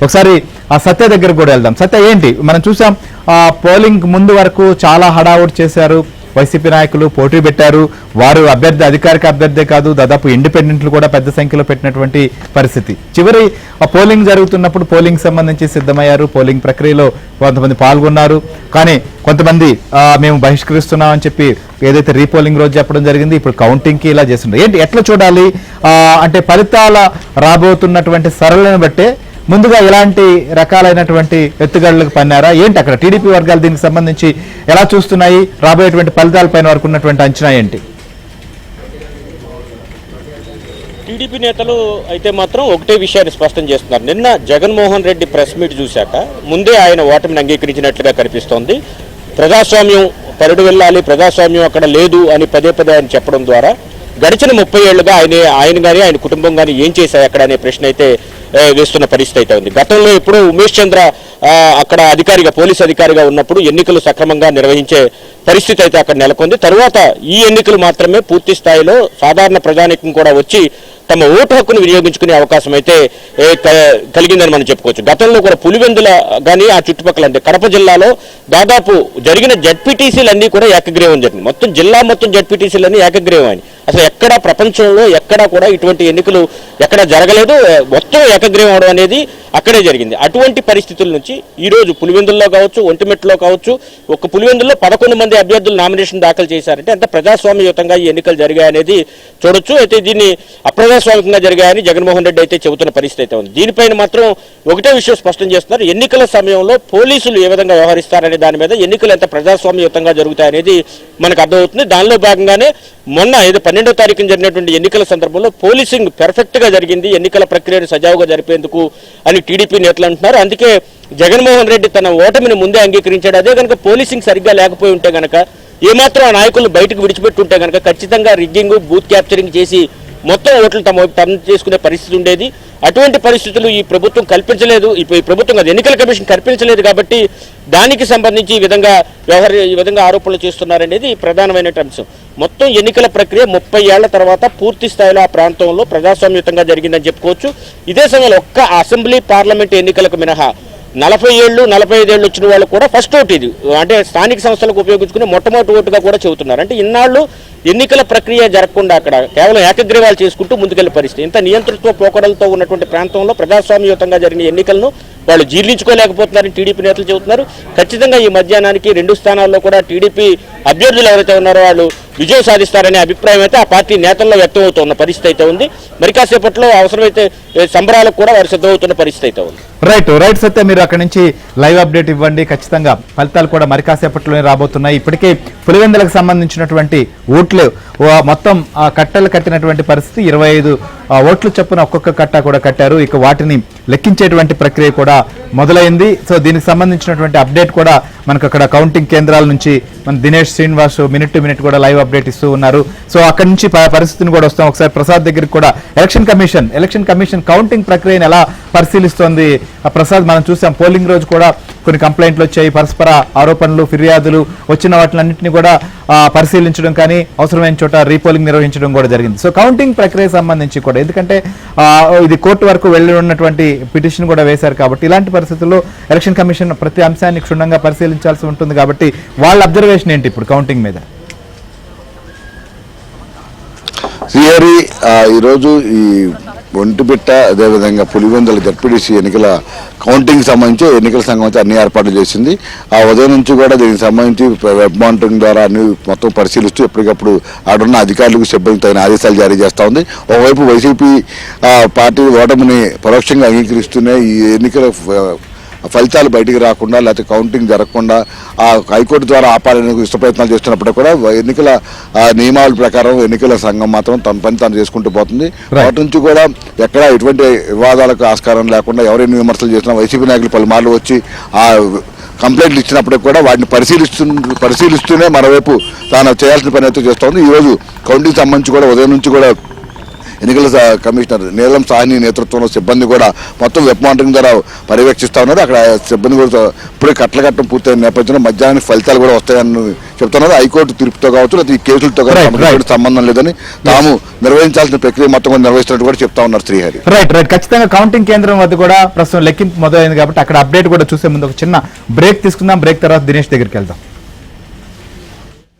ఒకసారి ఆ సత్య దగ్గర కూడా వెళ్దాం. సత్య, ఏంటి మనం చూసాం పోలింగ్ ముందు వరకు చాలా హడావుడి చేశారు, వైసీపీ నాయకులు పోటీ పెట్టారు. వారు అభ్యర్థి అధికారిక అభ్యర్థే కాదు, దాదాపు ఇండిపెండెంట్లు కూడా పెద్ద సంఖ్యలో పెట్టినటువంటి పరిస్థితి. చివరి పోలింగ్ జరుగుతున్నప్పుడు పోలింగ్ సంబంధించి సిద్ధమయ్యారు, పోలింగ్ ప్రక్రియలో కొంతమంది పాల్గొన్నారు. కానీ కొంతమంది మేము బహిష్కరిస్తున్నామని చెప్పి ఏదైతే రీపోలింగ్ రోజు చెప్పడం జరిగింది, ఇప్పుడు కౌంటింగ్కి ఇలా చేస్తున్నారు. ఏంటి, ఎట్లా చూడాలి? అంటే ఫలితాల రాబోతున్నటువంటి సరళను బట్టే ముందుగా ఎలాంటి రకాలైనటువంటి ఎత్తుగడలకు పన్నారా ఏంటి? అక్కడ టీడీపీ వర్గాలు దీనికి సంబంధించి ఎలా చూస్తున్నాయి? రాబోయేటువంటి ఫలితాలపైన వరకు ఉన్నటువంటి అంచనా ఏంటి? టీడీపీ నేతలు అయితే మాత్రం ఒకటే విషయాన్ని స్పష్టం చేస్తున్నారు. నిన్న జగన్మోహన్ రెడ్డి ప్రెస్ మీట్ చూశాక ముందే ఆయన ఓటమిని అంగీకరించినట్లుగా కనిపిస్తోంది. ప్రజాస్వామ్యం పరుడు వెళ్ళాలి, ప్రజాస్వామ్యం అక్కడ లేదు అని పదే పదే ఆయన చెప్పడం ద్వారా గడిచిన 30 ఏళ్లుగా ఆయన కానీ ఆయన కుటుంబం కానీ ఏం చేశాయి అక్కడ అనే ప్రశ్న అయితే వేస్తున్న పరిస్థితి అయితే ఉంది. గతంలో ఇప్పుడు ఉమేష్ చంద్ర అక్కడ పోలీస్ అధికారిగా ఉన్నప్పుడు ఎన్నికలు సక్రమంగా నిర్వహించే పరిస్థితి అయితే అక్కడ నెలకొంది. తరువాత ఈ ఎన్నికలు మాత్రమే పూర్తి స్థాయిలో సాధారణ ప్రజానీకం కూడా వచ్చి తమ ఓటు హక్కును వినియోగించుకునే అవకాశం అయితే కలిగిందని మనం చెప్పుకోవచ్చు. గతంలో కూడా పులివెందుల కానీ ఆ చుట్టుపక్కల అంటే కడప జిల్లాలో దాదాపు జరిగిన జడ్పీటీసీలన్నీ కూడా ఏకగ్రీవం జరిగింది. మొత్తం జడ్పీటీసీలన్నీ ఏకగ్రీవం అని అసలు ఎక్కడా ప్రపంచంలో ఎక్కడా కూడా ఇటువంటి ఎన్నికలు ఎక్కడా జరగలేదు. మొత్తం ఏకగ్రీవం అవడం అనేది అక్కడే జరిగింది. అటువంటి పరిస్థితుల నుంచి ఈరోజు పులివెందుల్లో కావచ్చు, ఒంటిమిట్టలో కావచ్చు, ఒక పులివెందుల్లో 11 మంది అభ్యర్థులు నామినేషన్ దాఖలు చేశారంటే ఎంత ప్రజాస్వామ్యయుతంగా ఈ ఎన్నికలు జరిగాయనేది చూడొచ్చు. అయితే దీన్ని అప్రజాస్వామికంగా జరిగాయని జగన్మోహన్ రెడ్డి అయితే చెబుతున్న పరిస్థితి అయితే ఉంది. దీనిపైన మాత్రం ఒకటే విషయం స్పష్టం చేస్తున్నారు. ఎన్నికల సమయంలో పోలీసులు ఏ విధంగా వ్యవహరిస్తారనే దాని మీద ఎన్నికలు ఎంత ప్రజాస్వామ్యయుతంగా జరుగుతాయనేది మనకు అర్థమవుతుంది. దానిలో భాగంగానే మొన్న 12వ తారీఖున జరిగినటువంటి ఎన్నికల సందర్భంలో పోలీసింగ్ పెర్ఫెక్ట్ గా జరిగింది, ఎన్నికల ప్రక్రియను సజావుగా జరిపేందుకు అని టీడీపీ నేతలు అంటున్నారు. అందుకే జగన్మోహన్ రెడ్డి తన ఓటమిని ముందే అంగీకరించాడు. అదే కనుక పోలీసింగ్ సరిగ్గా లేకపోయి ఉంటే గనక, ఏమాత్రం ఆ నాయకులను బయటకు విడిచిపెట్టుంటే గనక ఖచ్చితంగా రిగ్గింగ్, బూత్ క్యాప్చరింగ్ చేసి మొత్తం ఓట్లు తమ చేసుకునే పరిస్థితి ఉండేది. అటువంటి పరిస్థితులు ఈ ప్రభుత్వం కల్పించలేదు. ఈ ప్రభుత్వం కాదు, ఎన్నికల కమిషన్ కల్పించలేదు. కాబట్టి దానికి సంబంధించి ఈ విధంగా ఆరోపణలు చేస్తున్నారనేది ప్రధానమైన అంశం. మొత్తం ఎన్నికల ప్రక్రియ 30 ఏళ్ల తర్వాత పూర్తి స్థాయిలో ఆ ప్రాంతంలో ప్రజాస్వామ్యయుతంగా జరిగిందని చెప్పుకోవచ్చు. ఇదే సమయంలో ఒక్క అసెంబ్లీ పార్లమెంట్ ఎన్నికలకు మినహా 40 ఏళ్ళు 45 ఏళ్ళు వచ్చిన వాళ్ళు కూడా ఫస్ట్ ఓటు ఇది అంటే స్థానిక సంస్థలకు ఉపయోగించుకుని మొట్టమొదటి ఓటుగా కూడా చెబుతున్నారు. అంటే ఇన్నాళ్ళు ఎన్నికల ప్రక్రియ జరగకుండా అక్కడ కేవలం ఏకగ్రీవాలు చేసుకుంటూ ముందుకెళ్లే పరిస్థితి. ఇంత నియంతృత్వ పోకడలతో ఉన్నటువంటి ప్రాంతంలో ప్రజాస్వామ్యయుతంగా జరిగిన ఎన్నికలను వాళ్ళు జీర్ణించుకోలేకపోతున్నారని టీడీపీ నేతలు చెబుతున్నారు. ఖచ్చితంగా ఈ మధ్యాహ్నానికి 2 స్థానాల్లో కూడా టీడీపీ అభ్యర్థులు ఎవరైతే ఉన్నారో వాళ్ళు విజయం సాధిస్తారనే అభిప్రాయం అయితే ఆ పార్టీ నేతల్లో వ్యక్తం అవుతున్న పరిస్థితి అయితే ఉంది. మరి కాసేపట్లో అవసరమైతే సంబరాలకు కూడా వారు సిద్ధమవుతున్న పరిస్థితి అయితే ఉంది. రైట్ సత్య, మీరు అక్కడి నుంచి లైవ్ అప్డేట్ ఇవ్వండి. ఖచ్చితంగా ఫలితాలు కూడా మరి కాసేపట్లోనే రాబోతున్నాయి. ఇప్పటికే పులివెందులకు సంబంధించినటువంటి ఓట్లు మొత్తం కట్టలు కట్టినటువంటి పరిస్థితి. 25 ఓట్లు చొప్పున ఒక్కొక్క కట్ట కూడా కట్టారు. ఇక వాటిని లెక్కించేటువంటి ప్రక్రియ కూడా మొదలైంది. సో దీనికి సంబంధించినటువంటి అప్డేట్ కూడా మనకు అక్కడ కౌంటింగ్ కేంద్రాల నుంచి మన Dinesh Srinivas minute to minute కూడా లైవ్ అప్డేట్ ఇస్తూ ఉన్నారు. సో అక్కడి నుంచి పరిస్థితిని కూడా వస్తాం. ఒకసారి ప్రసాద్ దగ్గరికి కూడా ఎలక్షన్ కమిషన్ కౌంటింగ్ ప్రక్రియను ఎలా పరిశీలిస్తోంది ప్రసాద్? మనం చూసాం పోలింగ్ రోజు కూడా కొన్ని కంప్లైంట్లు వచ్చాయి, పరస్పర ఆరోపణలు, ఫిర్యాదులు వచ్చిన వాటిలన్నింటినీ కూడా పరిశీలించడం కానీ అవసరమైన చోట రీపోలింగ్ నిర్వహించడం కూడా జరిగింది. సో కౌంటింగ్ ప్రక్రియ సంబంధించి కూడా ఎందుకంటే ఇది కోర్టు వరకు వెళ్ళి ఉన్నటువంటి పిటిషన్ కూడా వేశారు కాబట్టి ఇలాంటి పరిస్థితుల్లో ఎలక్షన్ కమిషన్ ప్రతి అంశాన్ని క్షుణ్ణంగా పరిశీలించాల్సి ఉంటుంది. కాబట్టి వాళ్ళ అబ్జర్వేషన్ ఏంటి ఇప్పుడు కౌంటింగ్ మీద? ఈరోజు ఈ ఒంటిమిట్ట అదేవిధంగా పులివెందుల జడ్పీటీసీ ఎన్నికల కౌంటింగ్ సంబంధించి ఎన్నికల సంఘం అయితే అన్ని ఏర్పాట్లు చేసింది. ఆ ఉదయం నుంచి కూడా దీనికి సంబంధించి వెబ్ మానిటరింగ్ ద్వారా అన్ని మొత్తం పరిశీలిస్తూ ఎప్పటికప్పుడు ఆడున్న అధికారులకు సిబ్బంది తగిన ఆదేశాలు జారీ చేస్తూ ఉంది. ఒకవైపు వైసీపీ పార్టీ ఓటమిని పరోక్షంగా అంగీకరిస్తూనే ఈ ఎన్నికల ఫలితాలు బయటికి రాకుండా లేకపోతే కౌంటింగ్ జరగకుండా ఆ హైకోర్టు ద్వారా ఆపాలని ఇష్ట ప్రయత్నాలు చేస్తున్నప్పుడు కూడా ఎన్నికల నియమావళి ప్రకారం ఎన్నికల సంఘం మాత్రం తన పని తాను చేసుకుంటూ పోతుంది. వాటి నుంచి కూడా ఎక్కడ ఎటువంటి వివాదాలకు ఆస్కారం లేకుండా ఎవరైనా విమర్శలు చేసినా వైసీపీ నాయకులు పలుమార్లు వచ్చి ఆ కంప్లైంట్లు ఇచ్చినప్పటికి కూడా వాటిని పరిశీలిస్తూనే మరోవైపు తాను చేయాల్సిన పని అయితే చేస్తోంది. ఈరోజు కౌంటింగ్ సంబంధించి కూడా ఉదయం నుంచి కూడా ఎన్నికల కమిషనర్ నీలం సాహ్ని నేతృత్వంలో సిబ్బంది కూడా మొత్తం వెబ్ మానిటరింగ్ ద్వారా పర్యవేక్షిస్తూ ఉన్నారు. అక్కడ సిబ్బంది కూడా ఇప్పుడే కట్టడం పూర్తయిన నేపథ్యంలో మధ్యాహ్నానికి ఫలితాలు కూడా వస్తాయని చెప్తున్నారు. హైకోర్టు తీర్పుతో కావచ్చు లేదా ఈ కేసులతో Right, కావచ్చు right. సంబంధం లేదని తాము నిర్వహించాల్సిన ప్రక్రియ మొత్తం కూడా నిర్వహిస్తున్నట్టు కూడా చెప్తా ఉన్నారు శ్రీహరి. రైట్ ఖచ్చితంగా కౌంటింగ్ కేంద్రం వద్ద కూడా ప్రస్తుతం లెక్కింపు మొదలైంది కాబట్టి అక్కడ అప్డేట్ కూడా చూసే ముందు ఒక చిన్న బ్రేక్ తీసుకుందాం. బ్రేక్ తర్వాత దినేష్ దగ్గరికి వెళ్దాం.